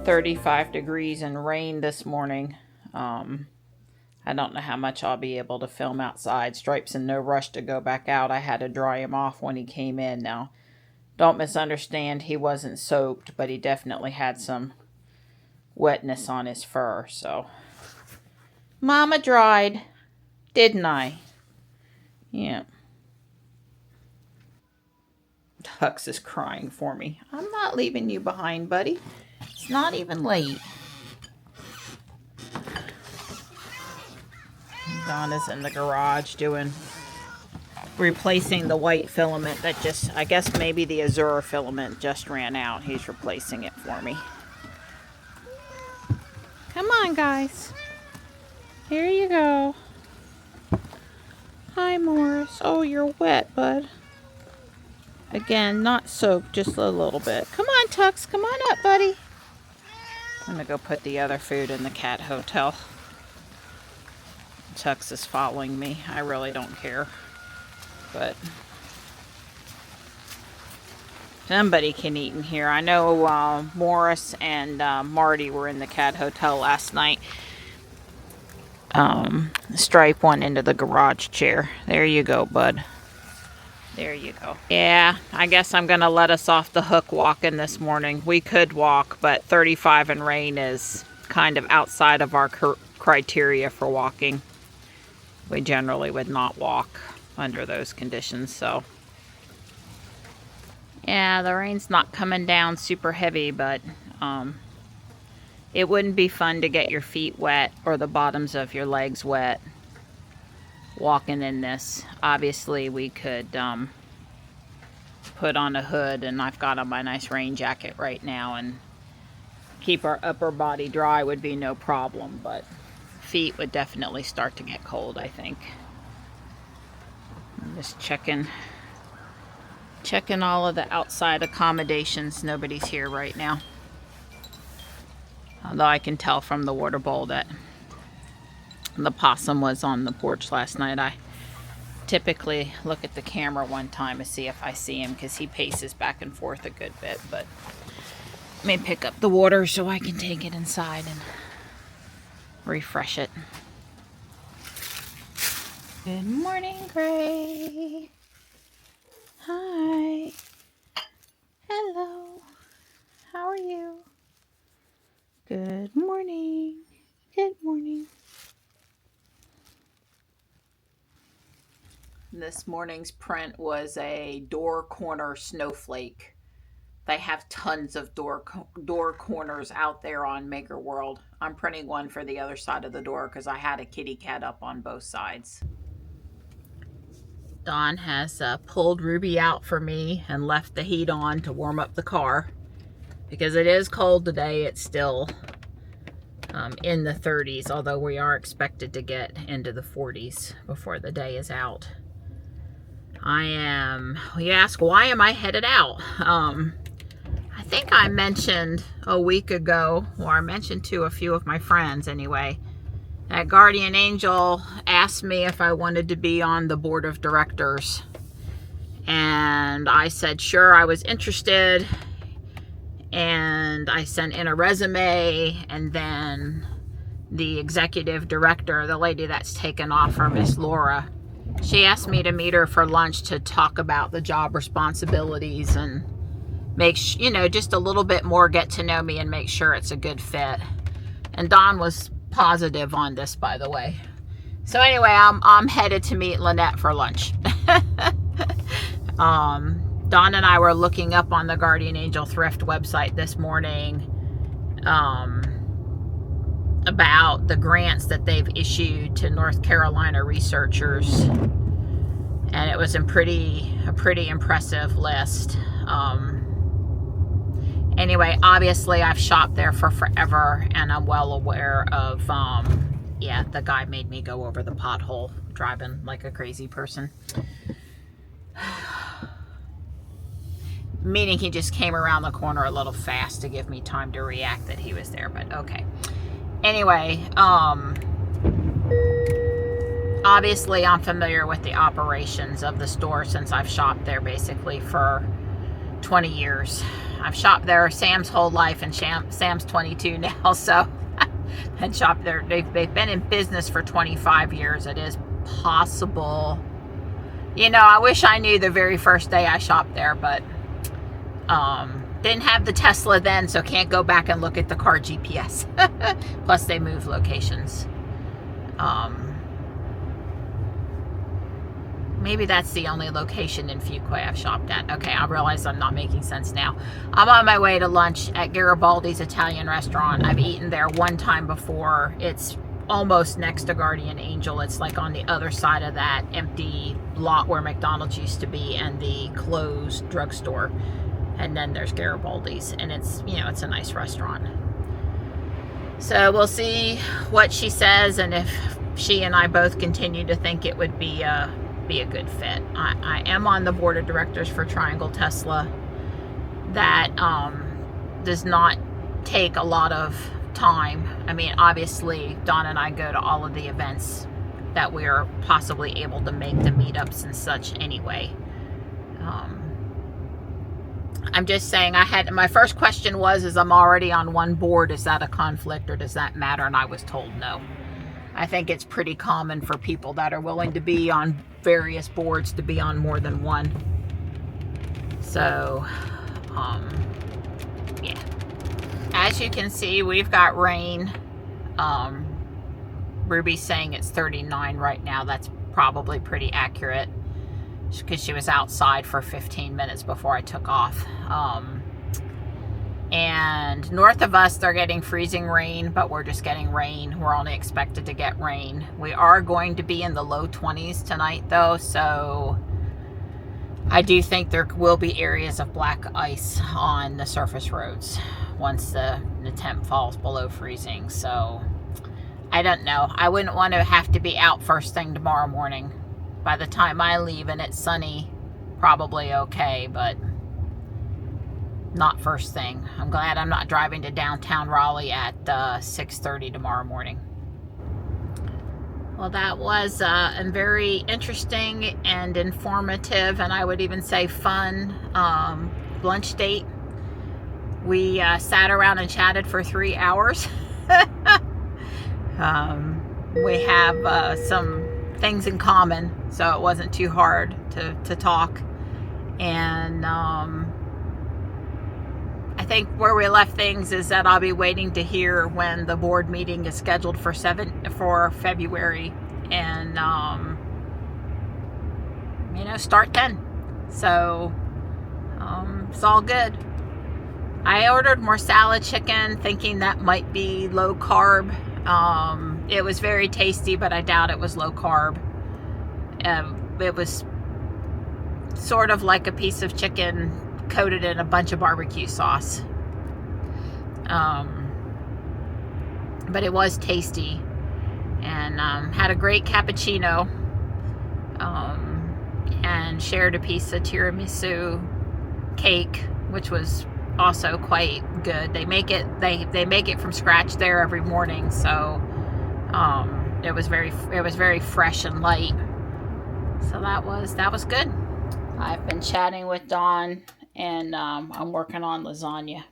35 degrees and rain this morning. I don't know how much I'll be able to film outside. Stripe's in no rush to go back out. I had to dry him off when he came in. Now, don't misunderstand, he wasn't soaked, but he definitely had some wetness on his fur, so. Mama dried, didn't I? Yeah. Tux is crying for me. I'm not leaving you behind, buddy. It's not even late. Donna's in the garage replacing the white filament that just, I guess maybe the azure filament just ran out. He's replacing it for me. Come on, guys. Here you go. Hi, Morris. Oh, you're wet, bud. Again, not soaked, just a little bit. Come on, Tux. Come on up, buddy. I'm gonna go put the other food in the cat hotel. Tux is following me. I really don't care. But somebody can eat in here. I know Morris and Marty were in the cat hotel last night. Stripe went into the garage chair. There you go, bud. There you go. Yeah, I guess I'm going to let us off the hook walking this morning. We could walk, but 35 and rain is kind of outside of our criteria for walking. We generally would not walk under those conditions, so. Yeah, the rain's not coming down super heavy, but it wouldn't be fun to get your feet wet or the bottoms of your legs wet walking in this. Obviously, we could put on a hood, and I've got on my nice rain jacket right now, and keep our upper body dry would be no problem, but feet would definitely start to get cold, I think. I'm just checking all of the outside accommodations. Nobody's here right now. Although I can tell from the water bowl that the possum was on the porch last night. I typically look at the camera one time to see if I see him, because he paces back and forth a good bit. But let me pick up the water so I can take it inside and refresh it. Good morning, Gray. Hi. Hello. How are you? Good morning. Good morning. This morning's print was a door corner snowflake. They have tons of door corners out there on Maker World. I'm printing one for the other side of the door because I had a kitty cat up on both sides. Dawn has pulled Ruby out for me and left the heat on to warm up the car. Because it is cold today, it's still in the 30s, although we are expected to get into the 40s before the day is out. You ask, why am I headed out? I think I mentioned a week ago, or I mentioned to a few of my friends anyway, that Guardian Angel asked me if I wanted to be on the board of directors. And I said, sure, I was interested. And I sent in a resume, and then the executive director, the lady that's taken off for Miss Laura, she asked me to meet her for lunch to talk about the job responsibilities and make, just a little bit more get to know me and make sure it's a good fit. And Dawn was positive on this, by the way. So anyway, I'm headed to meet Lynette for lunch. Dawn and I were looking up on the Guardian Angel Thrift website this morning about the grants that they've issued to North Carolina researchers, and it was a pretty impressive list. Anyway, obviously I've shopped there for forever, and I'm well aware of the guy made me go over the pothole driving like a crazy person. Meaning he just came around the corner a little fast to give me time to react that he was there, but okay. Anyway, obviously I'm familiar with the operations of the store since I've shopped there basically for 20 years. I've shopped there Sam's whole life, and Sam's 22 now, so and shopped there. They've been in business for 25 years. It is possible. You know, I wish I knew the very first day I shopped there, but didn't have the Tesla then, so can't go back and look at the car GPS. Plus, they move locations. Maybe that's the only location in Fuquay I've shopped at. Okay, I realize I'm not making sense now. I'm on my way to lunch at Garibaldi's Italian restaurant. I've eaten there one time before. It's almost next to Guardian Angel. It's like on the other side of that empty lot where McDonald's used to be and the closed drugstore. And then there's Garibaldi's, and it's, you know, it's a nice restaurant. So we'll see what she says, and if she and I both continue to think it would be a good fit. I am on the board of directors for Triangle Tesla. That does not take a lot of time. I mean, obviously, Dawn and I go to all of the events that we are possibly able to make, the meetups and such anyway. I'm just saying, my first question was, I'm already on one board, is that a conflict or does that matter? And I was told no. I think it's pretty common for people that are willing to be on various boards to be on more than one. So, yeah. As you can see, we've got rain. Ruby's saying it's 39 right now. That's probably pretty accurate, because she was outside for 15 minutes before I took off. And north of us, they're getting freezing rain, but we're just getting rain. We're only expected to get rain. We are going to be in the low 20s tonight, though, so I do think there will be areas of black ice on the surface roads once the temp falls below freezing. So I don't know. I wouldn't want to have to be out first thing tomorrow morning. By the time I leave and it's sunny, probably okay, but not first thing. I'm glad I'm not driving to downtown Raleigh at 6:30 tomorrow morning. Well, that was a very interesting and informative, and I would even say fun lunch date. We sat around and chatted for 3 hours. We have some things in common, so it wasn't too hard to talk. And I think where we left things is that I'll be waiting to hear when the board meeting is scheduled for February, and you know, start then. So it's all good. I ordered more salad chicken, thinking that might be low carb. It was very tasty, but I doubt it was low carb. It was sort of like a piece of chicken coated in a bunch of barbecue sauce. But it was tasty, and had a great cappuccino, and shared a piece of tiramisu cake, which was also quite good. They make it from scratch there every morning, so it was very fresh and light. So that was good. I've been chatting with Dawn, and I'm working on lasagna.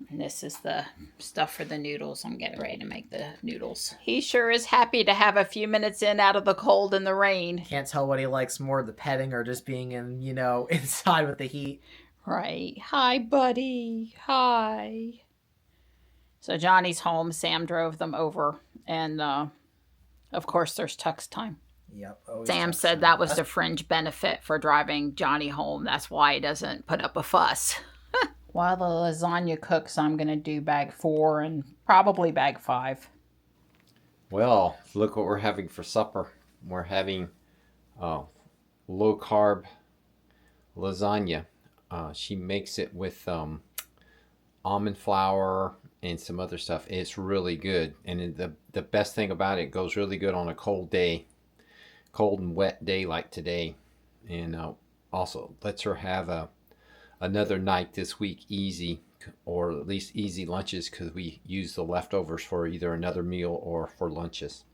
And this is the stuff for the noodles. I'm getting ready to make the noodles. He sure is happy to have a few minutes in out of the cold and the rain. Can't tell what he likes more, the petting or just being in, you know, inside with the heat. Right. Hi, buddy. Hi. So Johnny's home. Sam drove them over. And, of course, there's tux time. Yep. Sam said that was the fringe benefit for driving Johnny home. That's why he doesn't put up a fuss. While the lasagna cooks, I'm going to do bag 4 and probably bag 5. Well, look what we're having for supper. We're having low carb lasagna. She makes it with almond flour and some other stuff. It's really good. And the best thing about it goes really good on a cold day, cold and wet day like today. And also lets her have another night this week easy, or at least easy lunches, because we use the leftovers for either another meal or for lunches.